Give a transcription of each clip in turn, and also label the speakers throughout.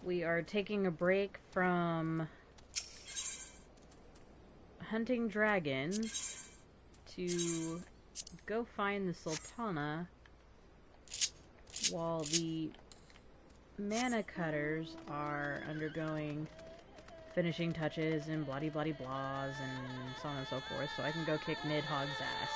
Speaker 1: we are taking a break from hunting dragons to go find the Sultana while the manacutters are undergoing finishing touches and bloody-bloody-blahs and so on and so forth, so I can go kick Nidhogg's ass.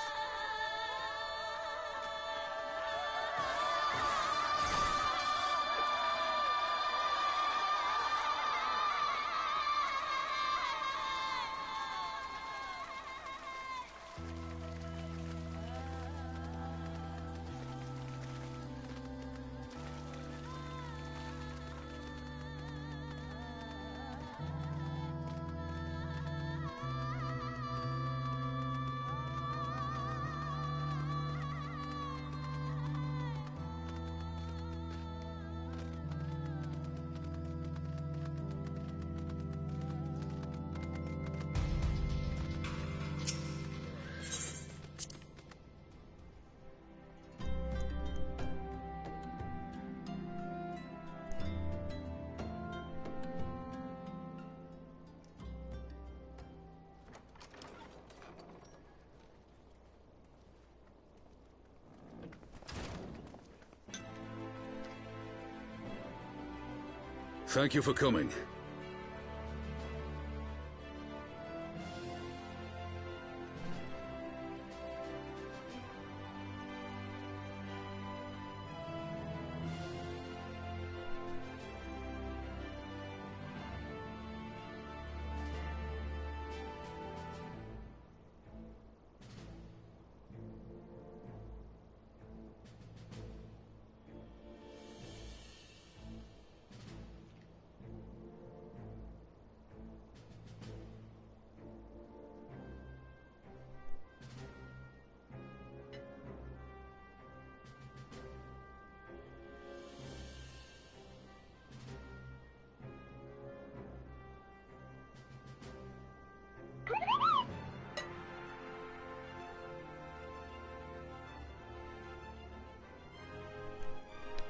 Speaker 2: Thank you for coming.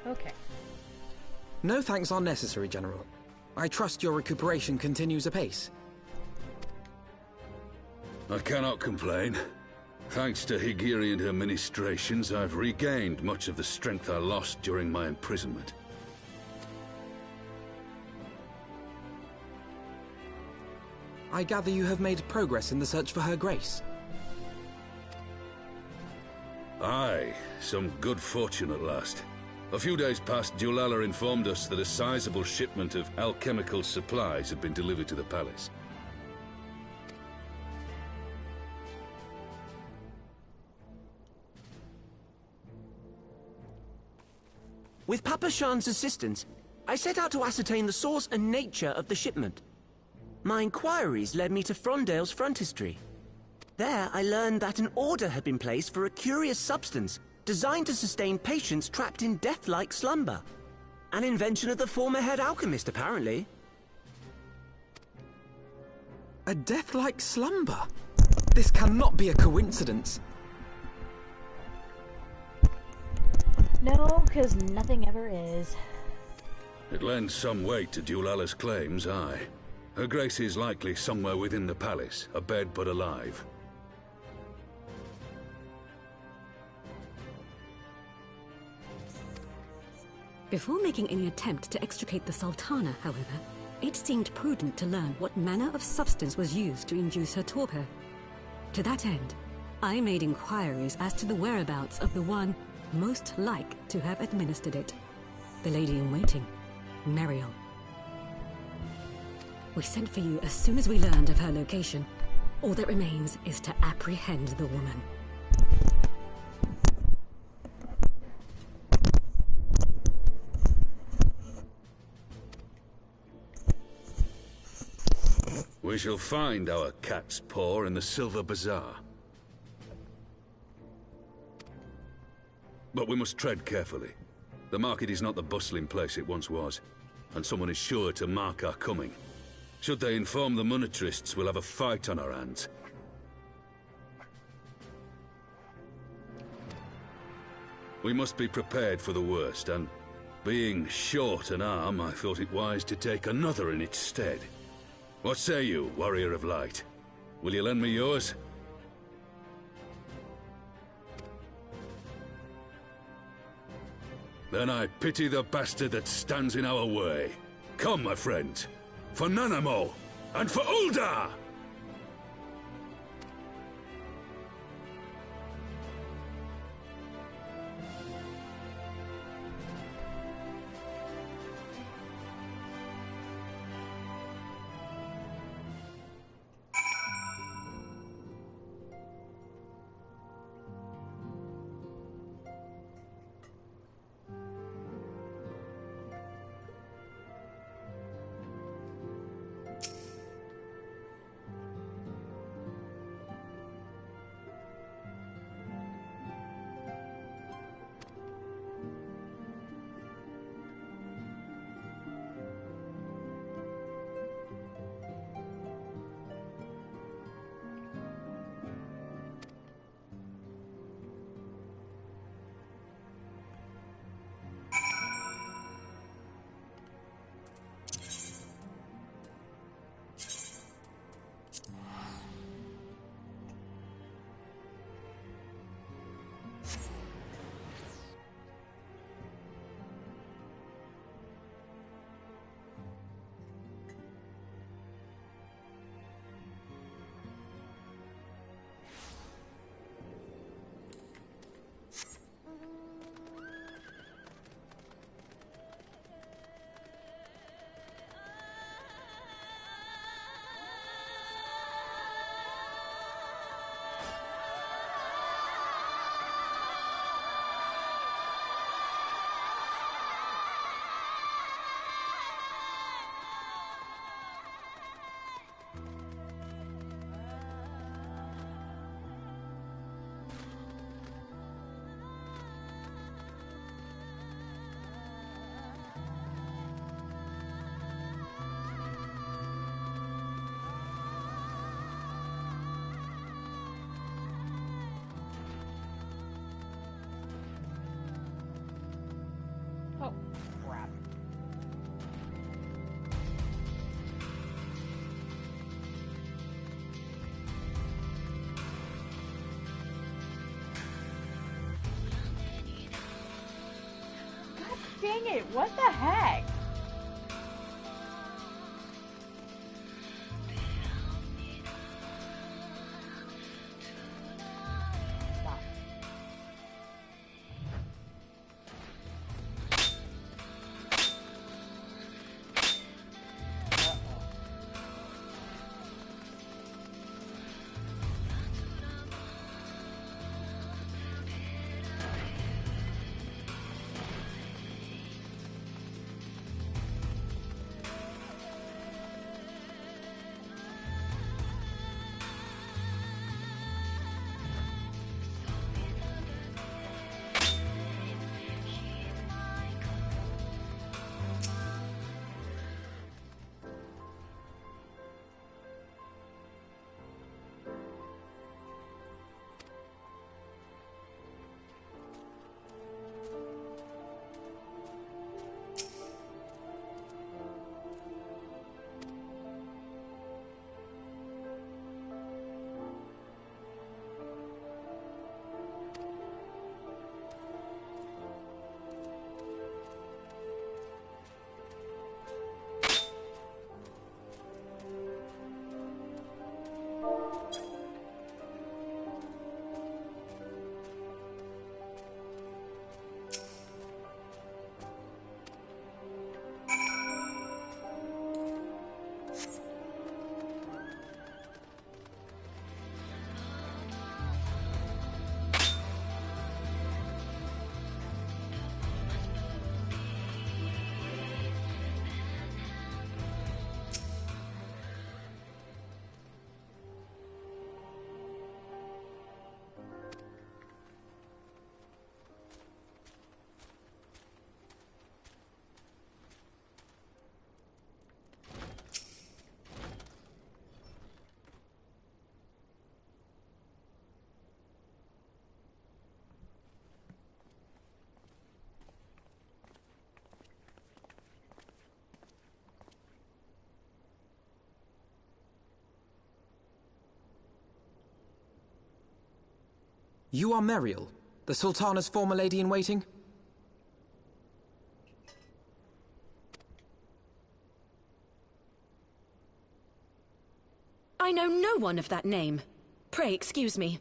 Speaker 1: Okay.
Speaker 3: No thanks are necessary, General. I trust your recuperation continues apace.
Speaker 2: I cannot complain. Thanks to Higiri and her ministrations, I've regained much of the strength I lost during my imprisonment.
Speaker 3: I gather you have made progress in the search for Her Grace.
Speaker 2: Aye, some good fortune at last. A few days past, Dulala informed us that a sizable shipment of alchemical supplies had been delivered to the palace.
Speaker 4: With Papa Shan's assistance, I set out to ascertain the source and nature of the shipment. My inquiries led me to Frondale's frontistery. There, I learned that an order had been placed for a curious substance designed to sustain patients trapped in death-like slumber. An invention of the former head alchemist, apparently.
Speaker 3: A death-like slumber? This cannot be a coincidence.
Speaker 1: No, because nothing ever is.
Speaker 2: It lends some weight to Dulala's claims, aye. Her Grace is likely somewhere within the palace, abed but alive.
Speaker 5: Before making any attempt to extricate the Sultana, however, it seemed prudent to learn what manner of substance was used to induce her torpor. To that end, I made inquiries as to the whereabouts of the one most like to have administered it. The lady-in-waiting, Meriel. We sent for you as soon as we learned of her location. All that remains is to apprehend the woman.
Speaker 2: We shall find our cat's paw in the Silver Bazaar. But we must tread carefully. The market is not the bustling place it once was, and someone is sure to mark our coming. Should they inform the monetarists, we'll have a fight on our hands. We must be prepared for the worst, and Being short an arm, I thought it wise to take another in its stead. What say you, Warrior of Light? Will you lend me yours? Then I pity the bastard that stands in our way. Come, my friends, for Nanamo, and for Ul'dah!
Speaker 1: Oh, crap. God dang it, what the heck? Stop.
Speaker 3: You are Meriel, the Sultana's former lady-in-waiting?
Speaker 6: I know no one of that name. Pray excuse me.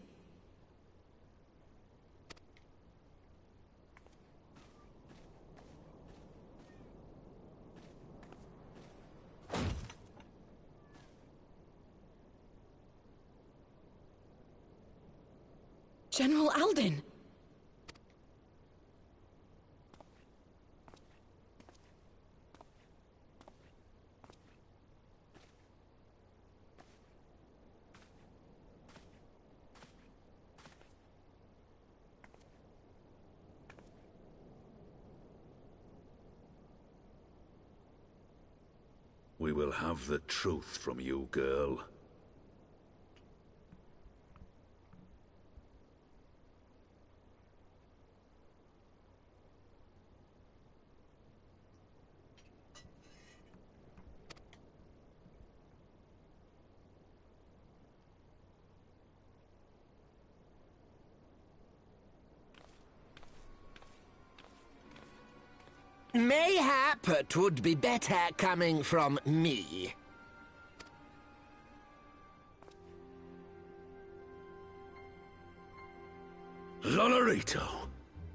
Speaker 6: General Alden!
Speaker 2: We will have the truth from you, girl.
Speaker 7: Mayhap it would be better coming from me.
Speaker 2: Lolorito,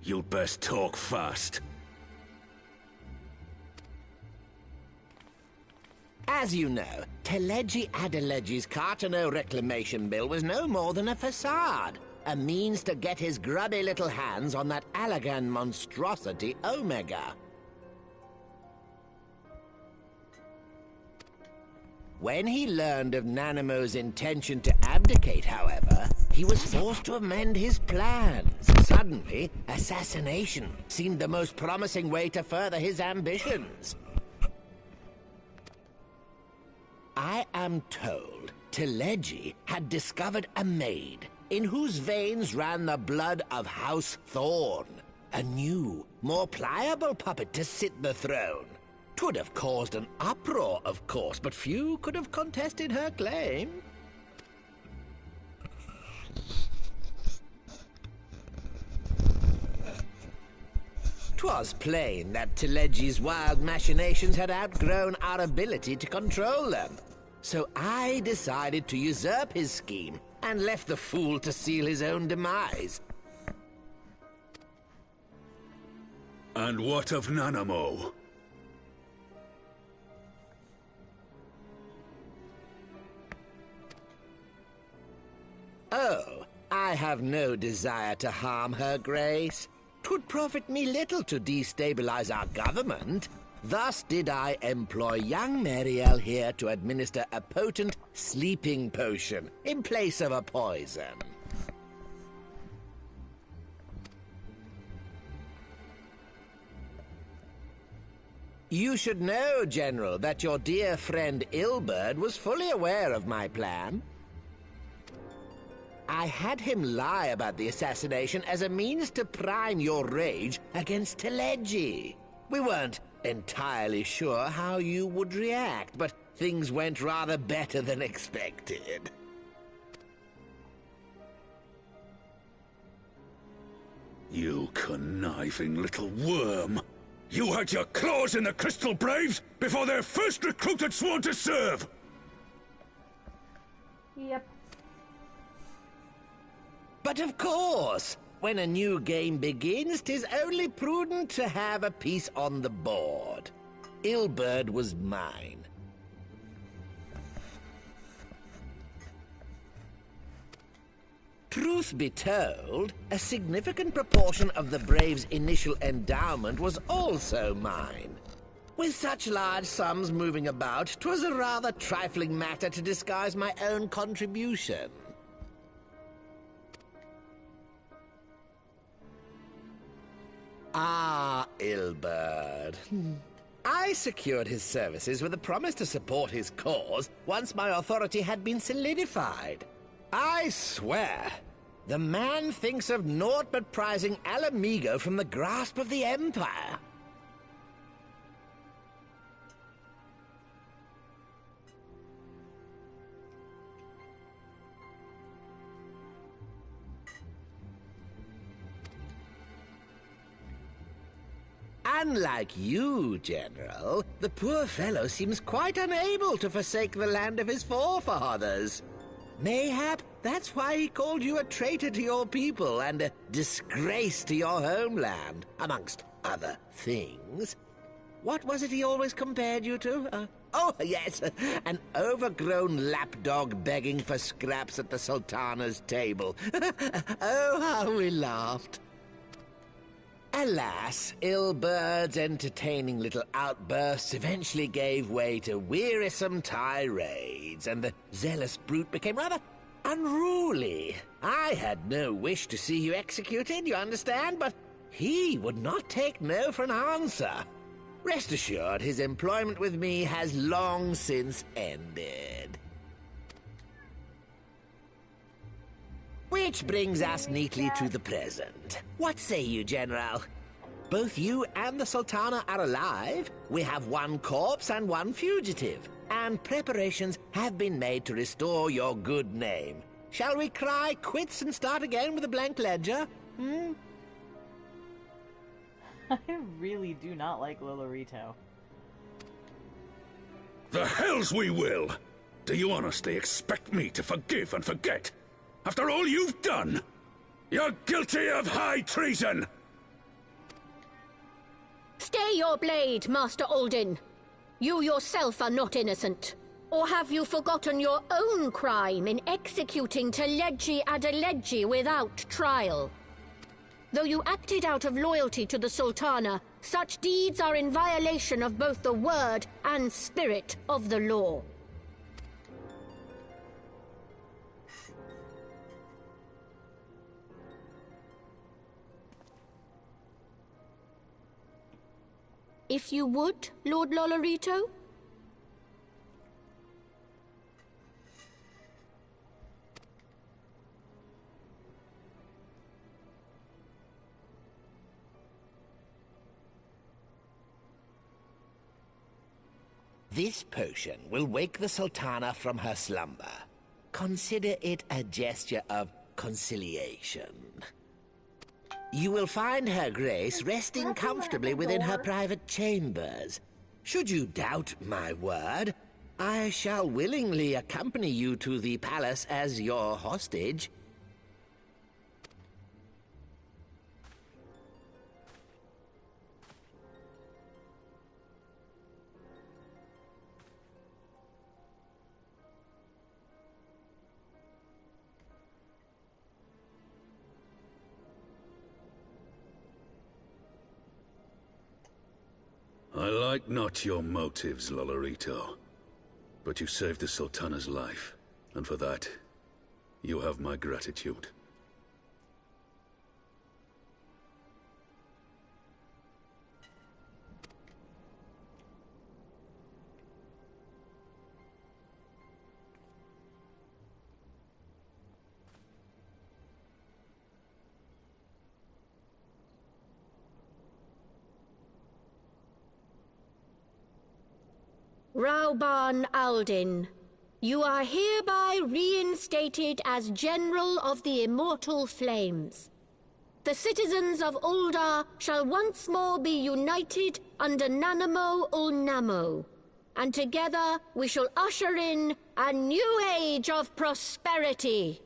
Speaker 2: you'd best talk fast.
Speaker 7: As you know, Teleji Adeleji's Cartano reclamation bill was no more than a facade. A means to get his grubby little hands on that Allagan monstrosity Omega. When he learned of Nanamo's intention to abdicate, however, he was forced to amend his plans. Suddenly, assassination seemed the most promising way to further his ambitions. I am told Teleji had discovered a maid in whose veins ran the blood of House Thorn. A new, more pliable puppet to sit the throne. 'Twould have caused an uproar, of course, but few could have contested her claim. 'Twas plain that Teleji's wild machinations had outgrown our ability to control them. So I decided to usurp his scheme and left the fool to seal his own demise.
Speaker 2: And what of Nanamo?
Speaker 7: Oh, I have no desire to harm her grace. 'Twould profit me little to destabilize our government. Thus did I employ young Meriel here to administer a potent sleeping potion in place of a poison. You should know, General, that your dear friend Ilberd was fully aware of my plan. I had him lie about the assassination as a means to prime your rage against Teleji. We weren't entirely sure how you would react, but things went rather better than expected.
Speaker 2: You conniving little worm! You had your claws in the Crystal Braves before their first recruit had sworn to serve!
Speaker 1: Yep.
Speaker 7: But of course, when a new game begins, 'tis only prudent to have a piece on the board. Ilberd was mine. Truth be told, a significant proportion of the Braves' initial endowment was also mine. With such large sums moving about, 'twas a rather trifling matter to disguise my own contribution. Ah, Ilberd. I secured his services with a promise to support his cause once my authority had been solidified. I swear, the man thinks of naught but prizing Alamigo from the grasp of the Empire. Unlike you, General, the poor fellow seems quite unable to forsake the land of his forefathers. Mayhap that's why he called you a traitor to your people and a disgrace to your homeland, amongst other things. What was it he always compared you to? Oh, yes, an overgrown lapdog begging for scraps at the Sultana's table. Oh, how we laughed. Alas, ill birds' entertaining little outbursts eventually gave way to wearisome tirades, and the zealous brute became rather unruly. I had no wish to see you executed, you understand, but he would not take no for an answer. Rest assured, his employment with me has long since ended. Which brings us neatly to the present. What say you, General? Both you and the Sultana are alive. We have one corpse and one fugitive, and preparations have been made to restore your good name. Shall we cry quits and start again with a blank ledger?
Speaker 1: I really do not like Lolorito.
Speaker 2: The hells we will! Do you honestly expect me to forgive and forget? After all you've done? You're guilty of high treason!
Speaker 8: Stay your blade, Master Alden. You yourself are not innocent. Or have you forgotten your own crime in executing Teleji Adeleji without trial? Though you acted out of loyalty to the Sultana, such deeds are in violation of both the word and spirit of the law. If you would, Lord Lolorito?
Speaker 7: This potion will wake the Sultana from her slumber. Consider it a gesture of conciliation. You will find Her Grace resting comfortably within her private chambers. Should you doubt my word, I shall willingly accompany you to the palace as your hostage.
Speaker 2: I like not your motives, Lolorito. But you saved the Sultana's life, and for that, you have my gratitude.
Speaker 8: Rauban Aldin, you are hereby reinstated as General of the Immortal Flames. The citizens of Ul'dah shall once more be united under Nanamo Ul'Namo, and together we shall usher in a new age of prosperity.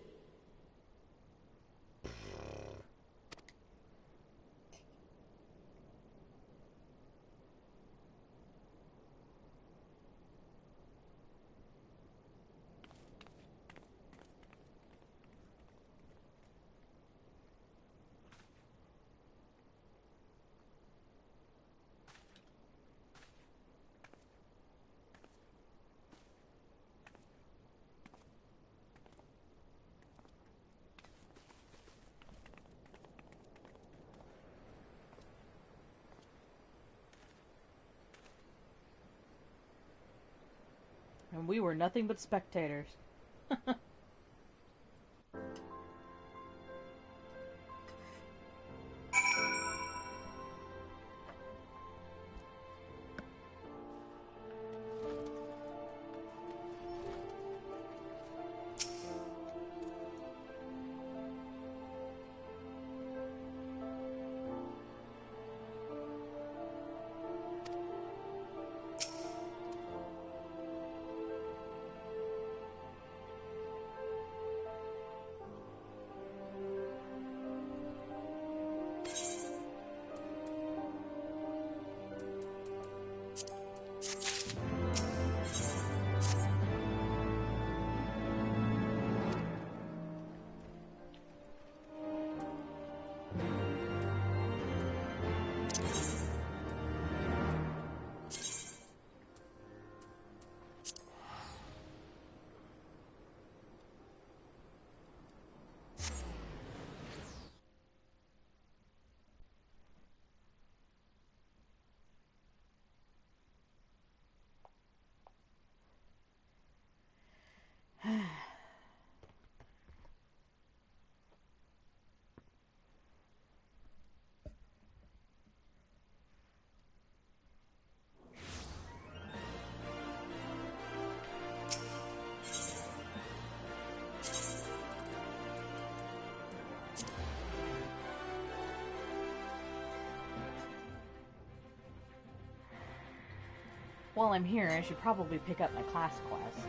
Speaker 1: And we were nothing but spectators. while I'm here, I should probably pick up my class quest.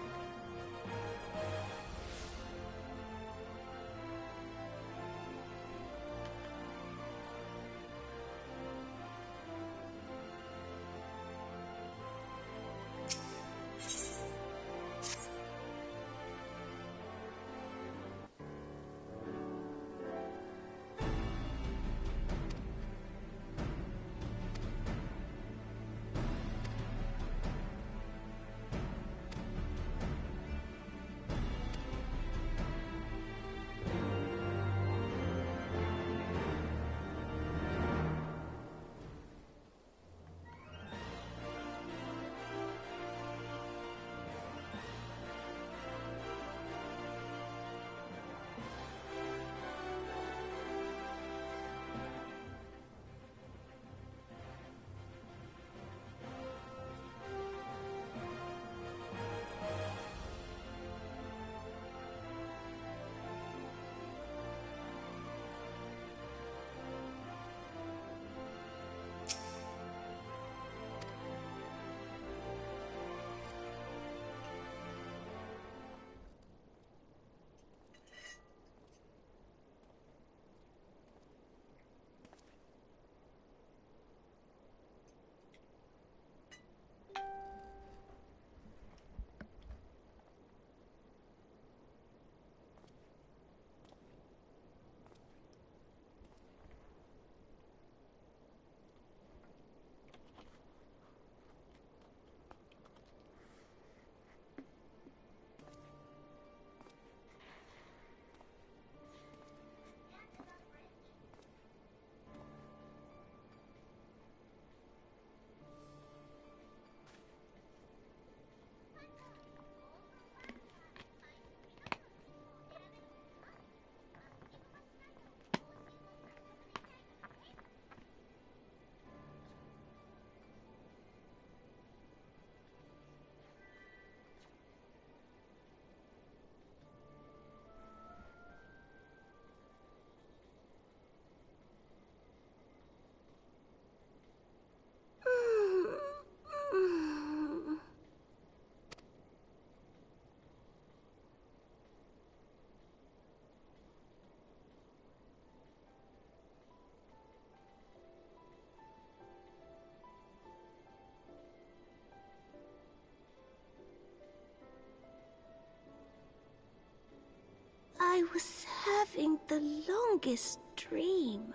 Speaker 9: I was having the longest dream.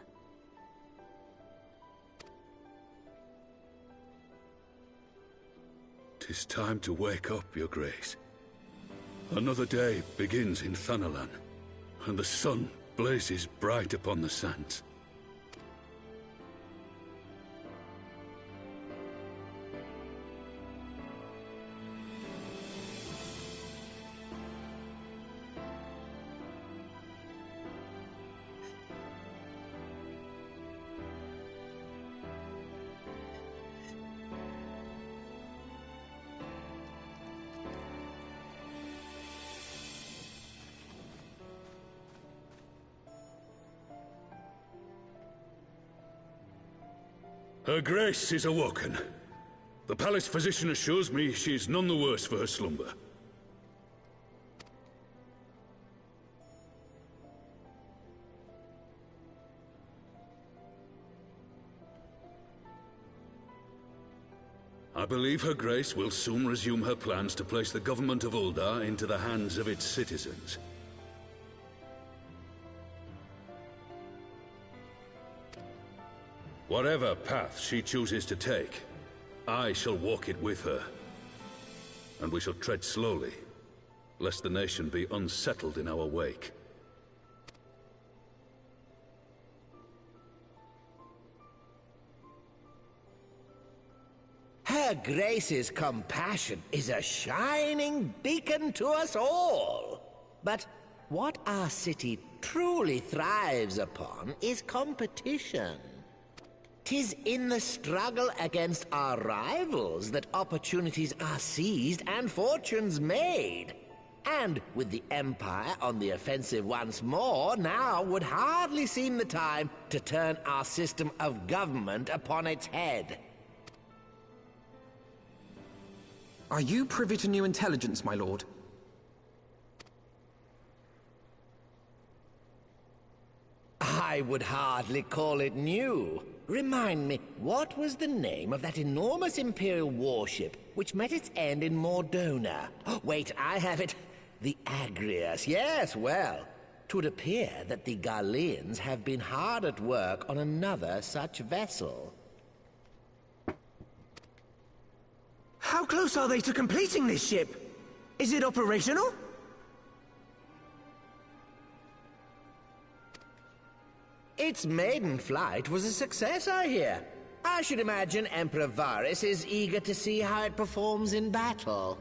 Speaker 2: "'Tis time to wake up, Your Grace. Another day begins in Thanalan, and the sun blazes bright upon the sands. Her Grace is awoken. The palace physician assures me she is none the worse for her slumber. I believe Her Grace will soon resume her plans to place the government of Uldar into the hands of its citizens. Whatever path she chooses to take, I shall walk it with her. And we shall tread slowly, lest the nation be unsettled in our wake.
Speaker 7: Her Grace's compassion is a shining beacon to us all. But what our city truly thrives upon is competition. 'Tis in the struggle against our rivals that opportunities are seized and fortunes made. And with the Empire on the offensive once more, now would hardly seem the time to turn our system of government upon its head.
Speaker 3: Are you privy to new intelligence, my lord?
Speaker 7: I would hardly call it new. Remind me, what was the name of that enormous Imperial warship which met its end in Mordona? Oh, wait, I have it. The Agrius. Yes, well, 'twould appear that the Garleans have been hard at work on another such vessel.
Speaker 4: How close are they to completing this ship? Is it operational?
Speaker 7: Its maiden flight was a success, I hear. I should imagine Emperor Varys is eager to see how it performs in battle.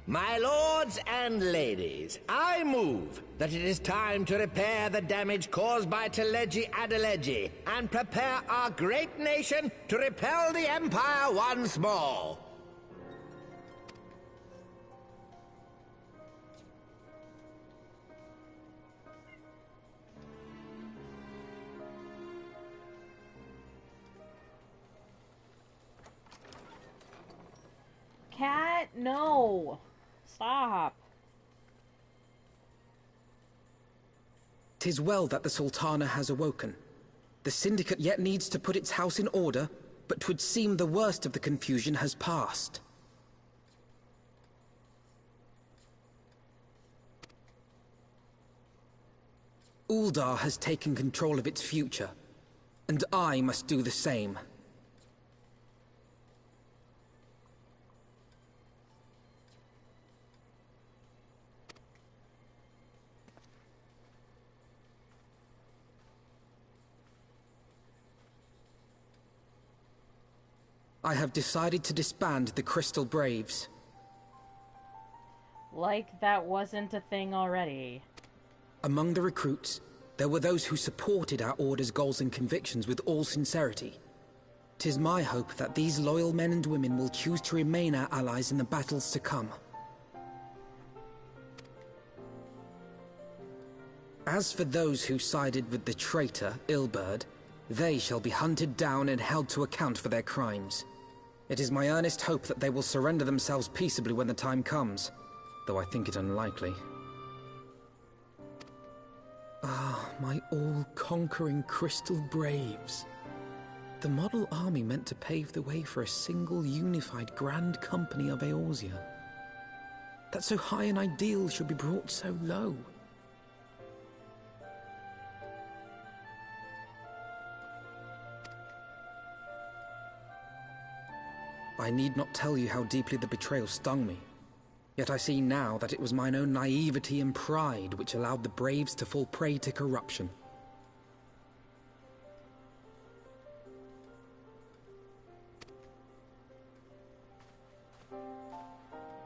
Speaker 7: My lords and ladies, I move that it is time to repair the damage caused by Teleji Adeleji and prepare our great nation to repel the Empire once more.
Speaker 1: Cat, no! Stop!
Speaker 3: 'Tis well that the Sultana has awoken. The Syndicate yet needs to put its house in order, but 'twould seem the worst of the confusion has passed. Uldar has taken control of its future, and I must do the same. I have decided to disband the Crystal Braves.
Speaker 1: Like that wasn't a thing already.
Speaker 3: Among the recruits, there were those who supported our Order's goals and convictions with all sincerity. 'Tis my hope that these loyal men and women will choose to remain our allies in the battles to come. As for those who sided with the traitor, Ilberd, they shall be hunted down and held to account for their crimes. It is my earnest hope that they will surrender themselves peaceably when the time comes, though I think it unlikely. Ah, my all-conquering Crystal Braves. The model army meant to pave the way for a single unified Grand Company of Eorzea. That so high an ideal should be brought so low. I need not tell you how deeply the betrayal stung me. Yet I see now that it was mine own naivety and pride which allowed the Braves to fall prey to corruption.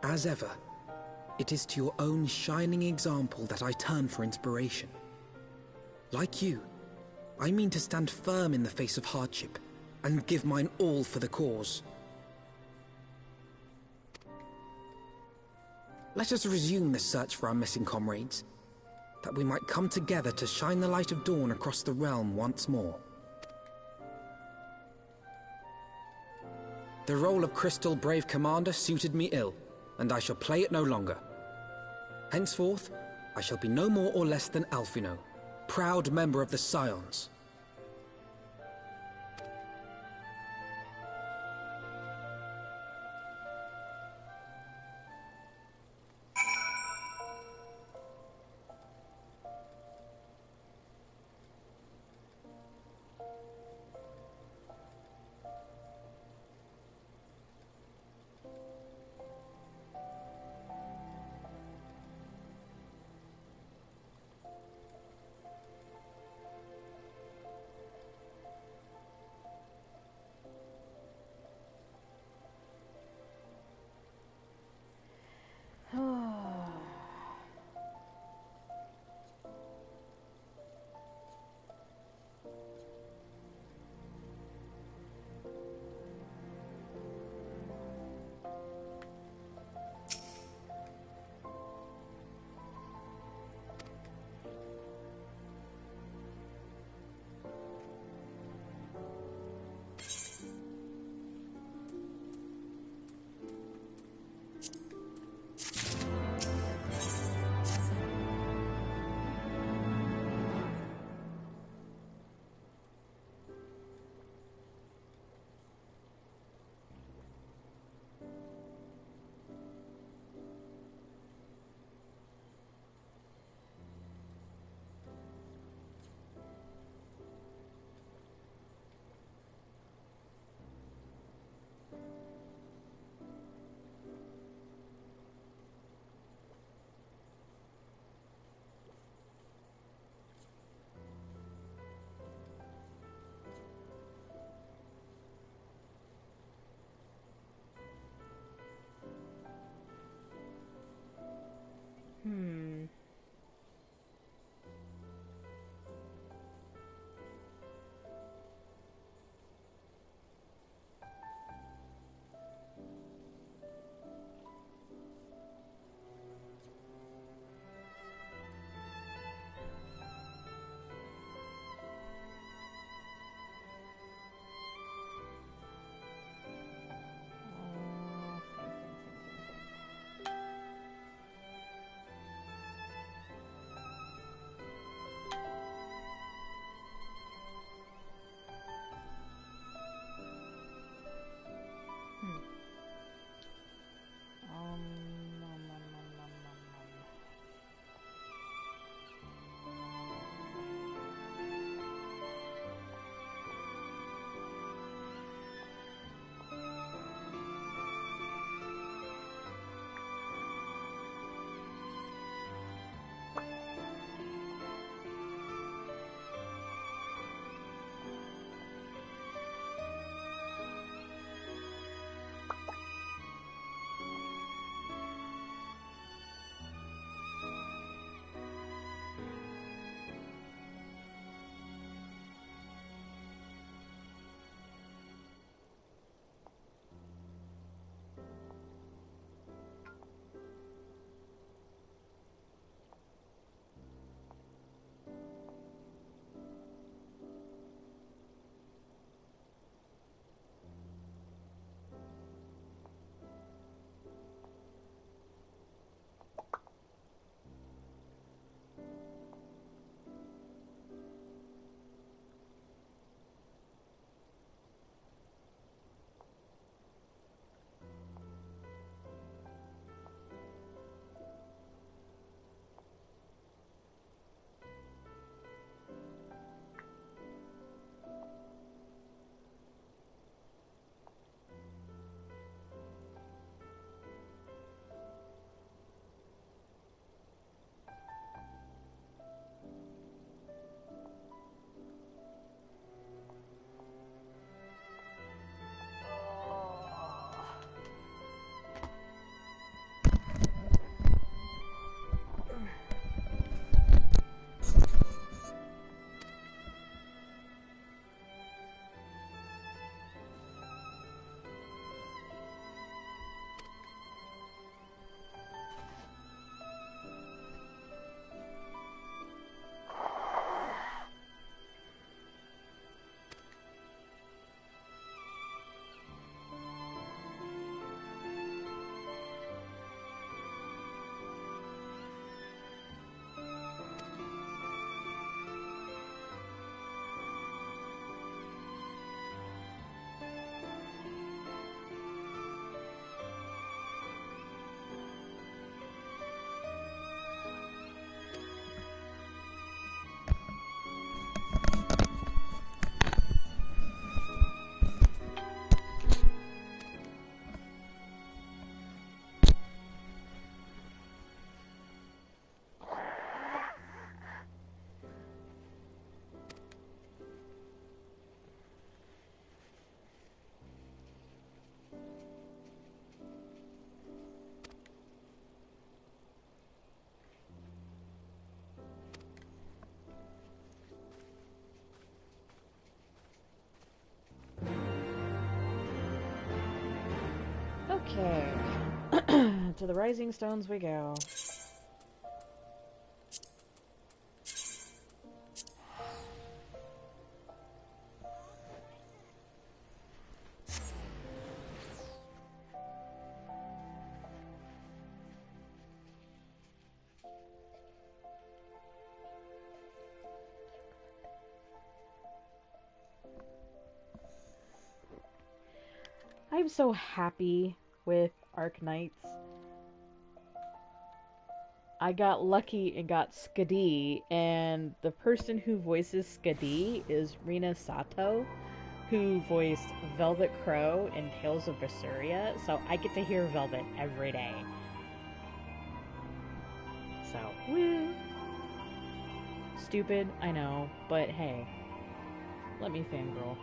Speaker 3: As ever, it is to your own shining example that I turn for inspiration. Like you, I mean to stand firm in the face of hardship and give mine all for the cause. Let us resume the search for our missing comrades, that we might come together to shine the light of dawn across the realm once more. The role of Crystal Brave Commander suited me ill, and I shall play it no longer. Henceforth, I shall be no more or less than Alphino, proud member of the Scions.
Speaker 1: Okay. To the Rising Stones we go. I'm so happy with Arknights. I got lucky and got Skadi, and the person who voices Skadi is Rina Sato, who voiced Velvet Crow in Tales of Vesperia, so I get to hear Velvet every day. So, woo! Stupid, I know, but hey, let me fangirl.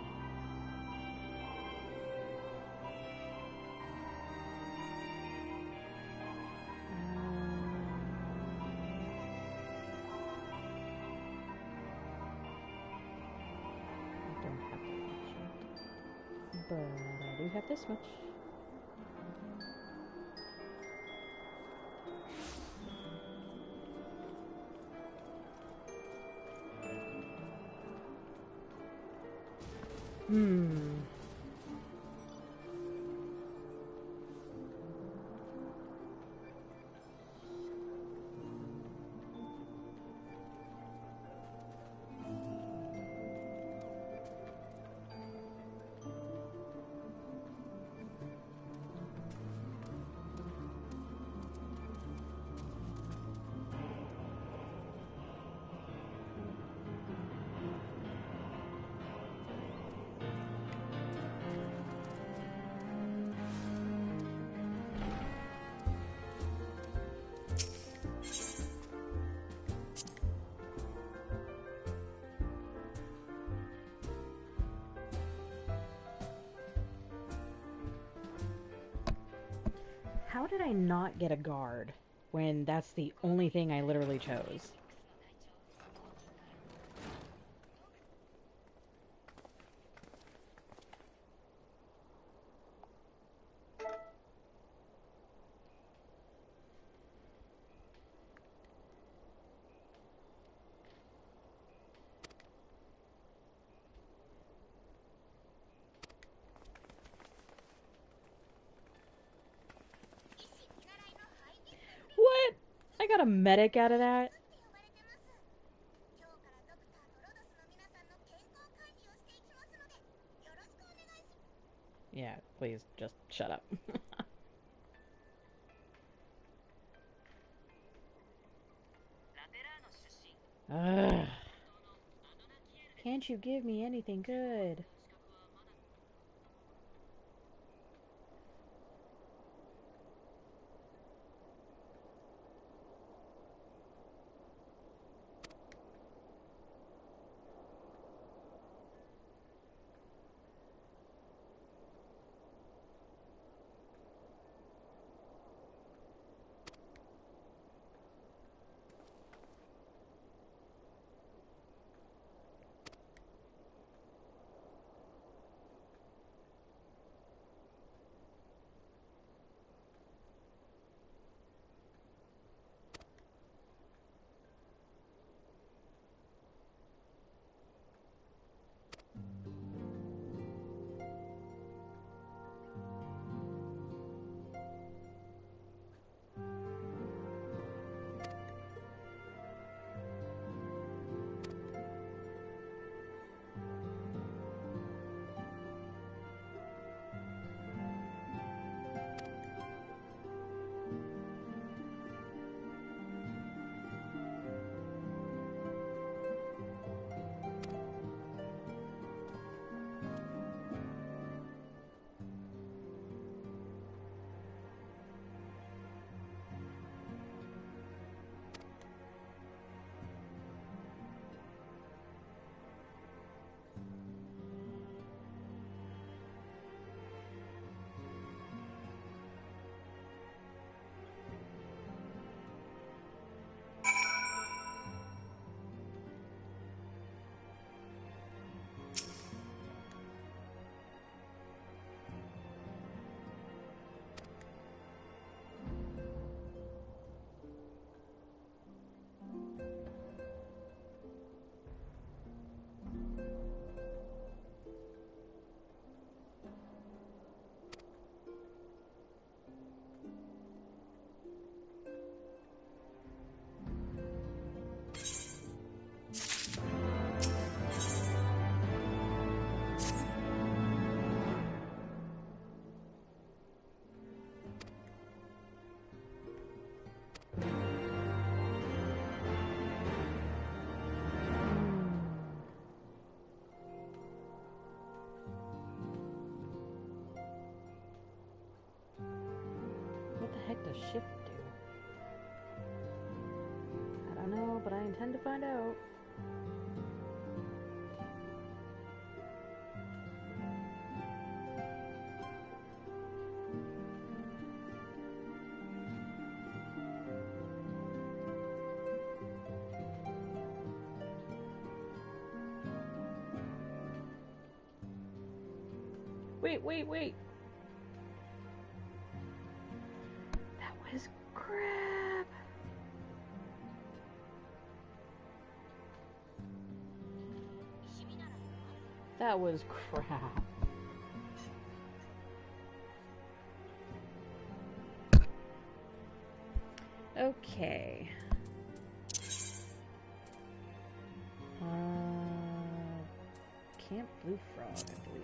Speaker 1: But I do have this much. How did I not get a guard when that's the only thing I literally chose? What? I got a medic out of that? Yeah, please, just shut up. Ugh. Can't you give me anything good? heck does shift do? I don't know, but I intend to find out. Wait. That was crap. That was crap. Okay. Camp Blue Frog, I believe.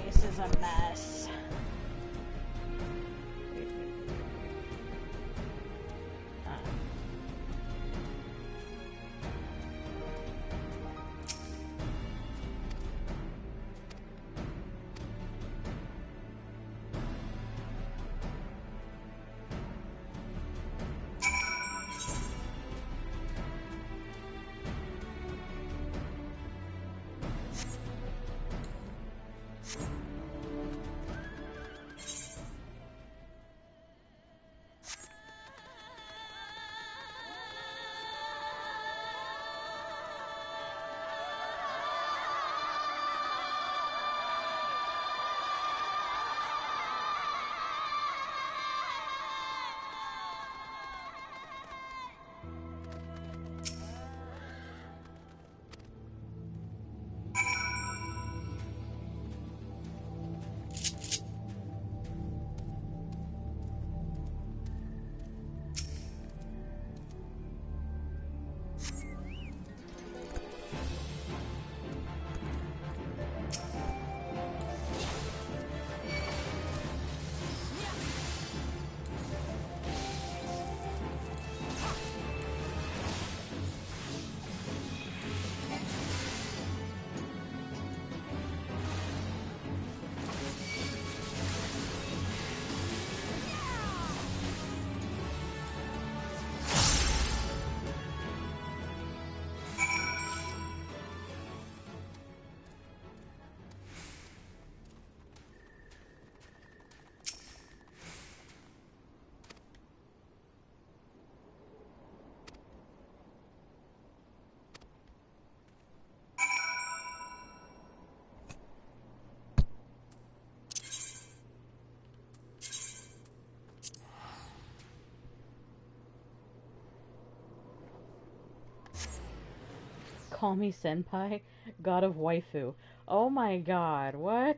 Speaker 1: This is a mess. Call me senpai, god of waifu. Oh my god, what?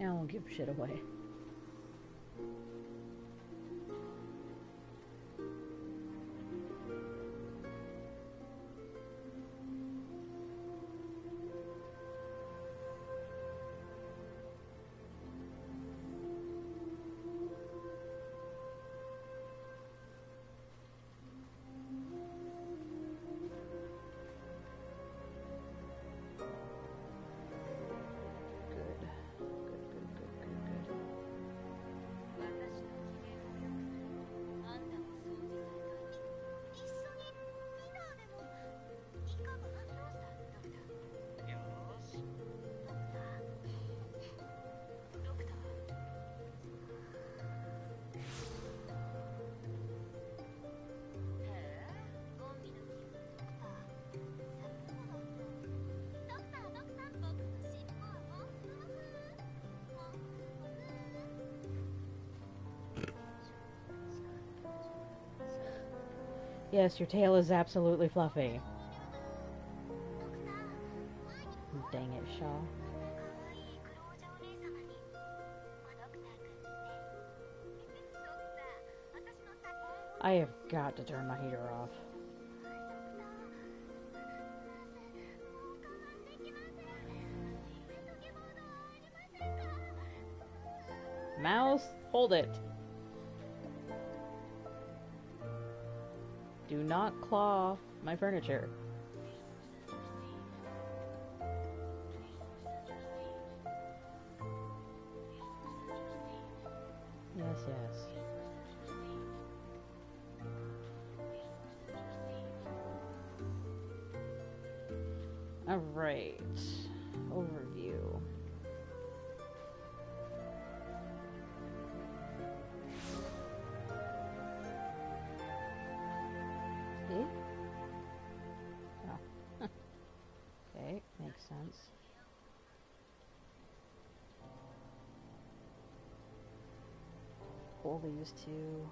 Speaker 1: I won't give shit away. Yes, your tail is absolutely fluffy. Dang it, Shaw. I have got to turn my heater off. Mouse, hold it. Do not claw my furniture. Yes, yes. Alright. Overview. See? Oh. Okay, makes sense. Pull these two.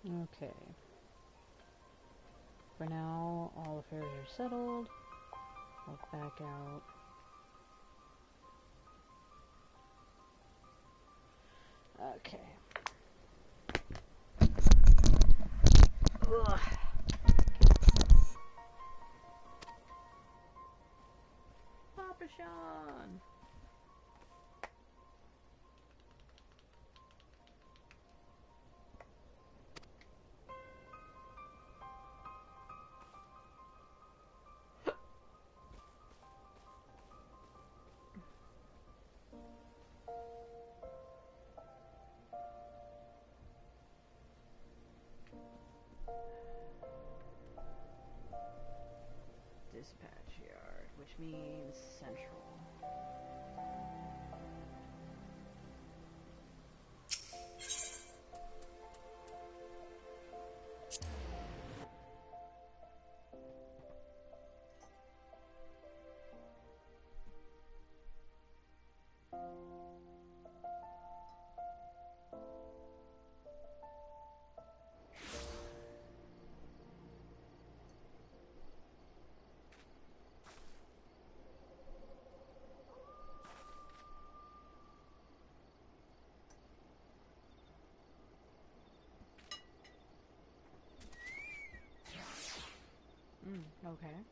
Speaker 1: Okay. For now, all affairs are settled. I'll back out. Okay. Ugh. Papa Sean! dispatch yard, which means central. Okay.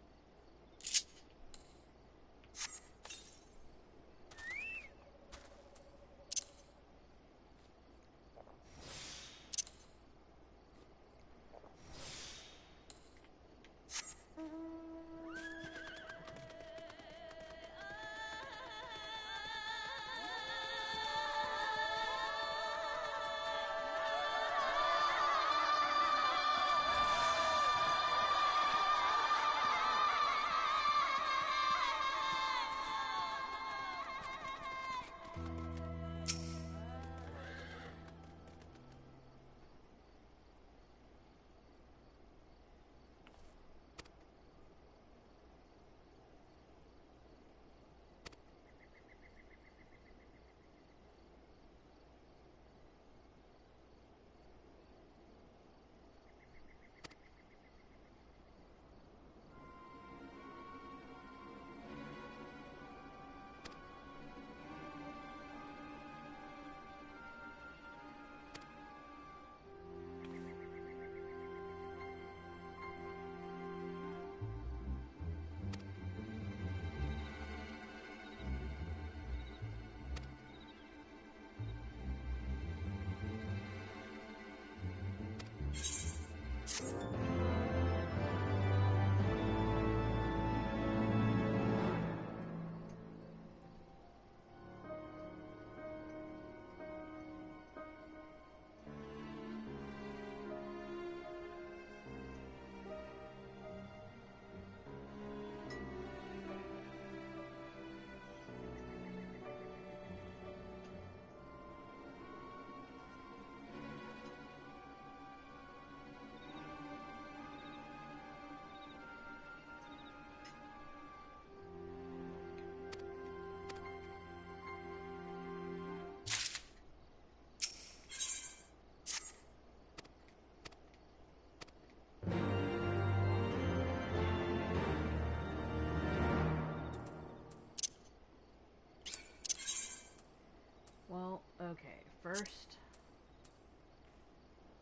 Speaker 1: Well, okay, first,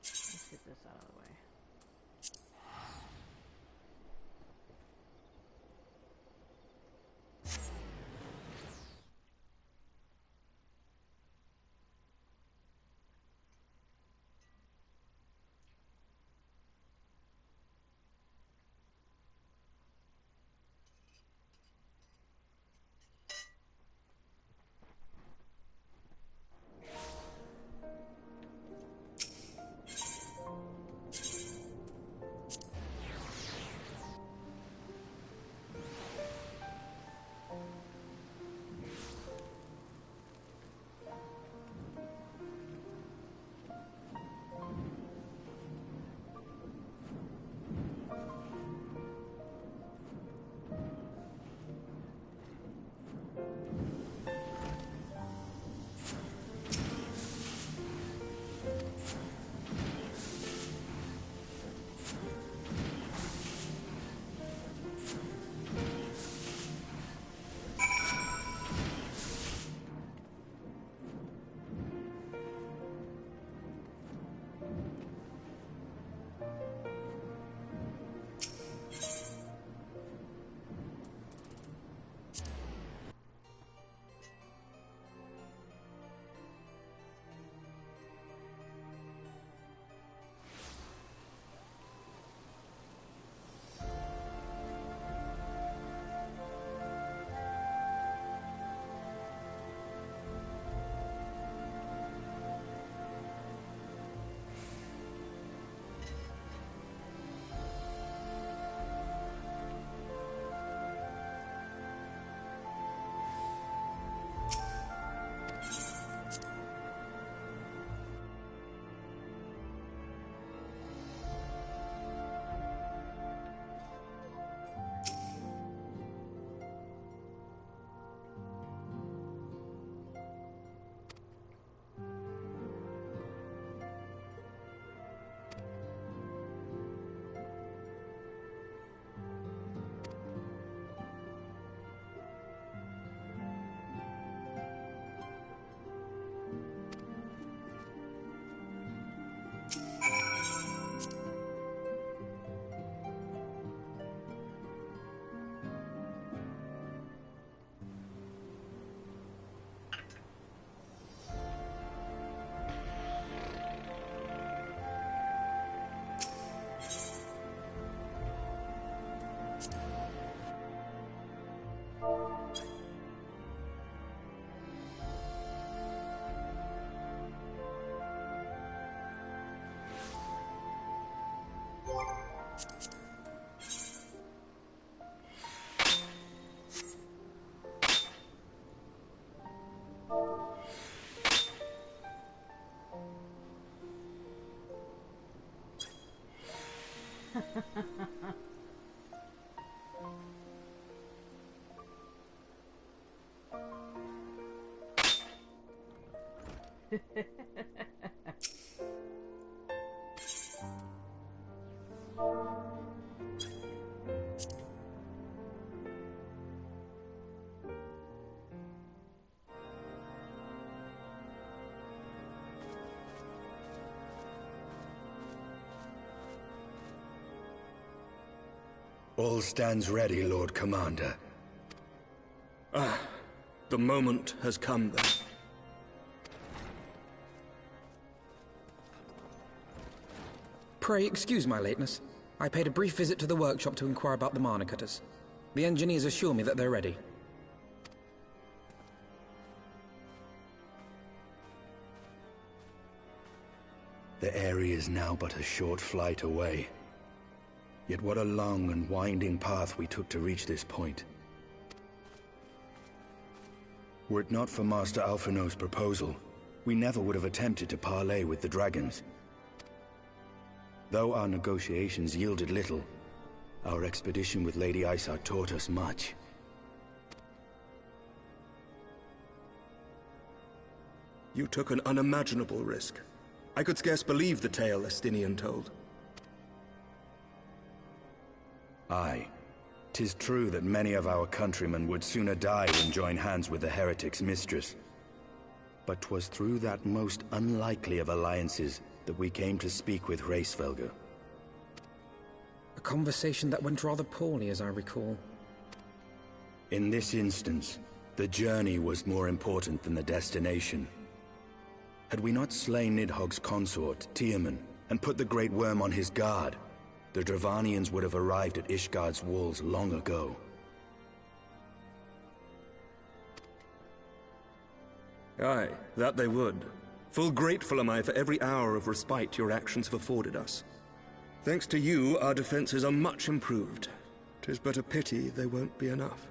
Speaker 1: let's get this out of the way.
Speaker 2: All stands ready, Lord Commander.
Speaker 10: Ah, the moment has come then.
Speaker 3: Pray excuse my lateness. I paid a brief visit to the workshop to inquire about the manacutters. The engineers assure me that they're ready.
Speaker 2: The area is now but a short flight away. Yet what a long and winding path we took to reach this point. Were it not for Master Alphino's proposal, we never would have attempted to parley with the dragons. Though our negotiations yielded little, our expedition with Lady Isa taught us much.
Speaker 10: You took an unimaginable risk. I could scarce believe the tale Estinian told.
Speaker 2: Aye. 'Tis true that many of our countrymen would sooner die than join hands with the heretic's mistress. But 'twas through that most unlikely of alliances that we came to speak with Hraesvelgr.
Speaker 3: A conversation that went rather poorly, as I recall.
Speaker 2: In this instance, the journey was more important than the destination. Had we not slain Nidhogg's consort, Tiaman, and put the Great Worm on his guard, the Dravanians would have arrived at Ishgard's walls long ago.
Speaker 10: Aye, that they would. Full grateful am I for every hour of respite your actions have afforded us. Thanks to you, our defenses are much improved. 'Tis but a pity they won't be enough.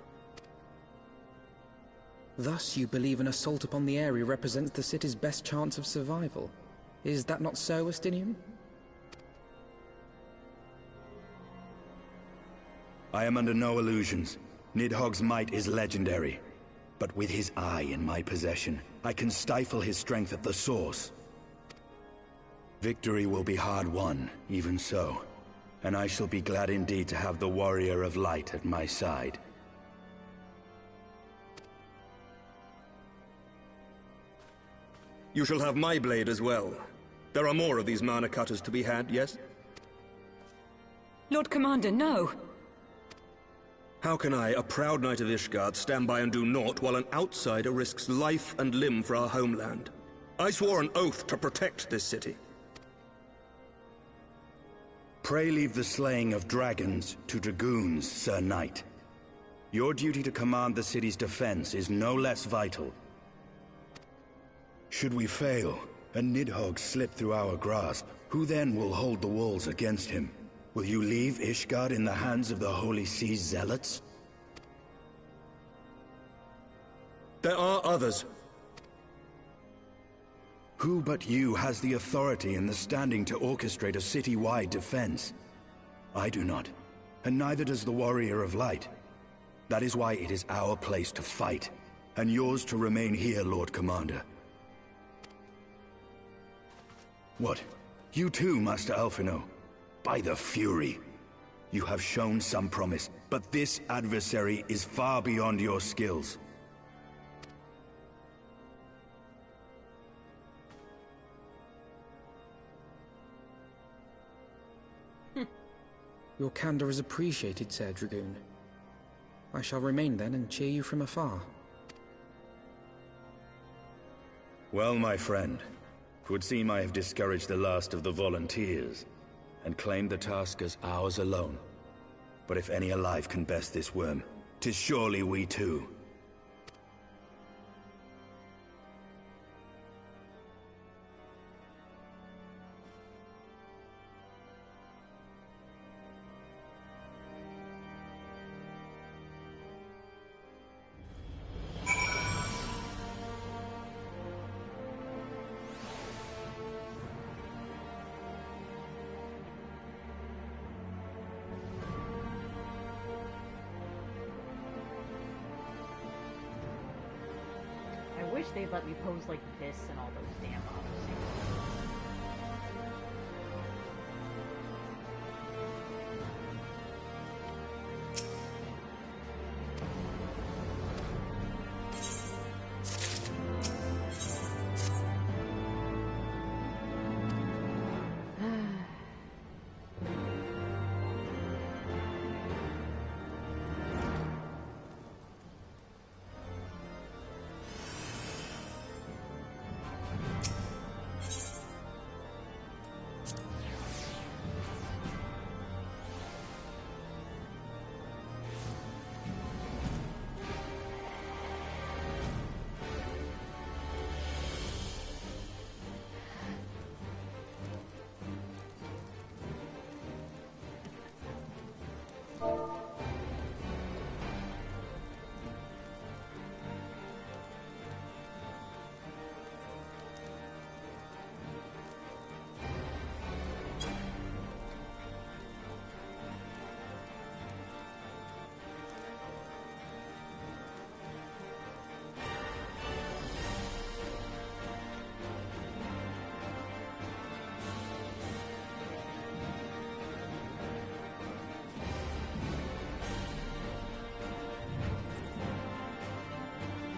Speaker 3: Thus you believe an assault upon the area represents the city's best chance of survival. Is that not so, Estinian?
Speaker 2: I am under no illusions. Nidhogg's might is legendary. But with his eye in my possession, I can stifle his strength at the source. Victory will be hard won, even so. And I shall be glad indeed to have the Warrior of Light at my side.
Speaker 10: You shall have my blade as well. There are more of these manacutters to be had, yes?
Speaker 5: Lord Commander, no!
Speaker 10: How can I, a proud knight of Ishgard, stand by and do naught while an outsider risks life and limb for our homeland? I swore an oath to protect this city.
Speaker 2: Pray leave the slaying of dragons to dragoons, Sir Knight. Your duty to command the city's defense is no less vital. Should we fail, and Nidhogg slip through our grasp, who then will hold the walls against him? Will you leave Ishgard in the hands of the Holy Sea's zealots?
Speaker 10: There are others.
Speaker 2: Who but you has the authority and the standing to orchestrate a city-wide defense? I do not, and neither does the Warrior of Light. That is why it is our place to fight, and yours to remain here, Lord Commander. What? You too, Master Alphino? By the Fury! You have shown some promise, but this adversary is far beyond your skills.
Speaker 3: Your candor is appreciated, Sir Dragoon. I shall remain then and cheer you from afar.
Speaker 2: Well, my friend, 'twould seem I have discouraged the last of the volunteers, and claimed the task as ours alone. But if any alive can best this worm, 'tis surely we too.
Speaker 1: they'd let me pose like this and all those damn odyssey.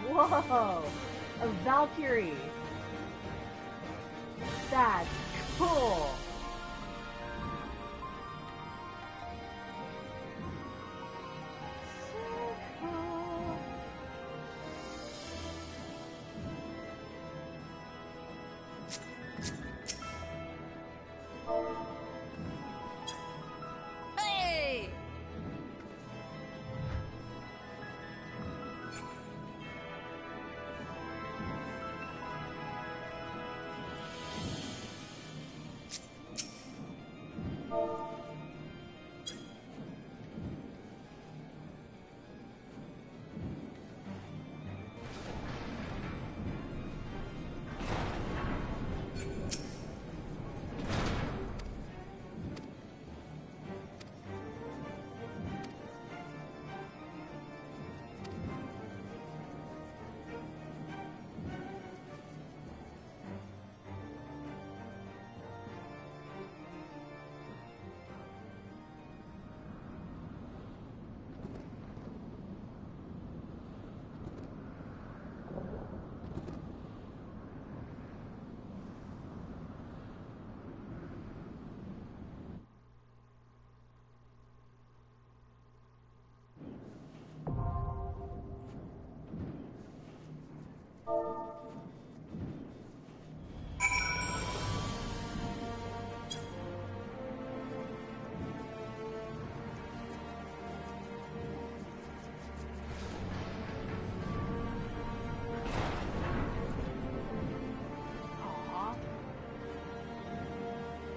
Speaker 1: Whoa! A Valkyrie! That's cool! So cool!
Speaker 6: Hey!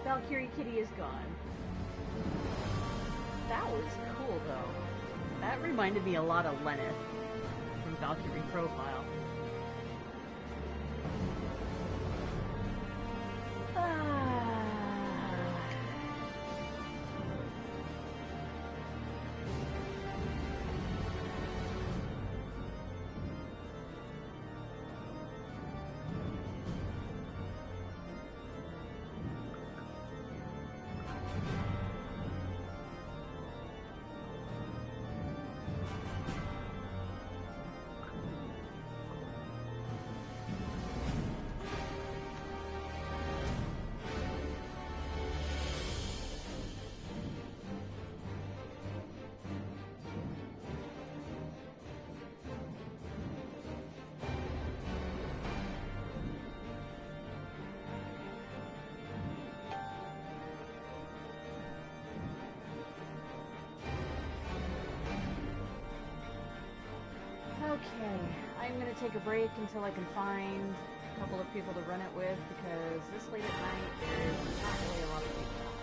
Speaker 1: Valkyrie Kitty is gone. That was cool, though. That reminded me a lot of Lenneth from Valkyrie Profile. Okay, I'm gonna take a break until I can find a couple of people to run it with, because this late at night, there's not really a lot of people.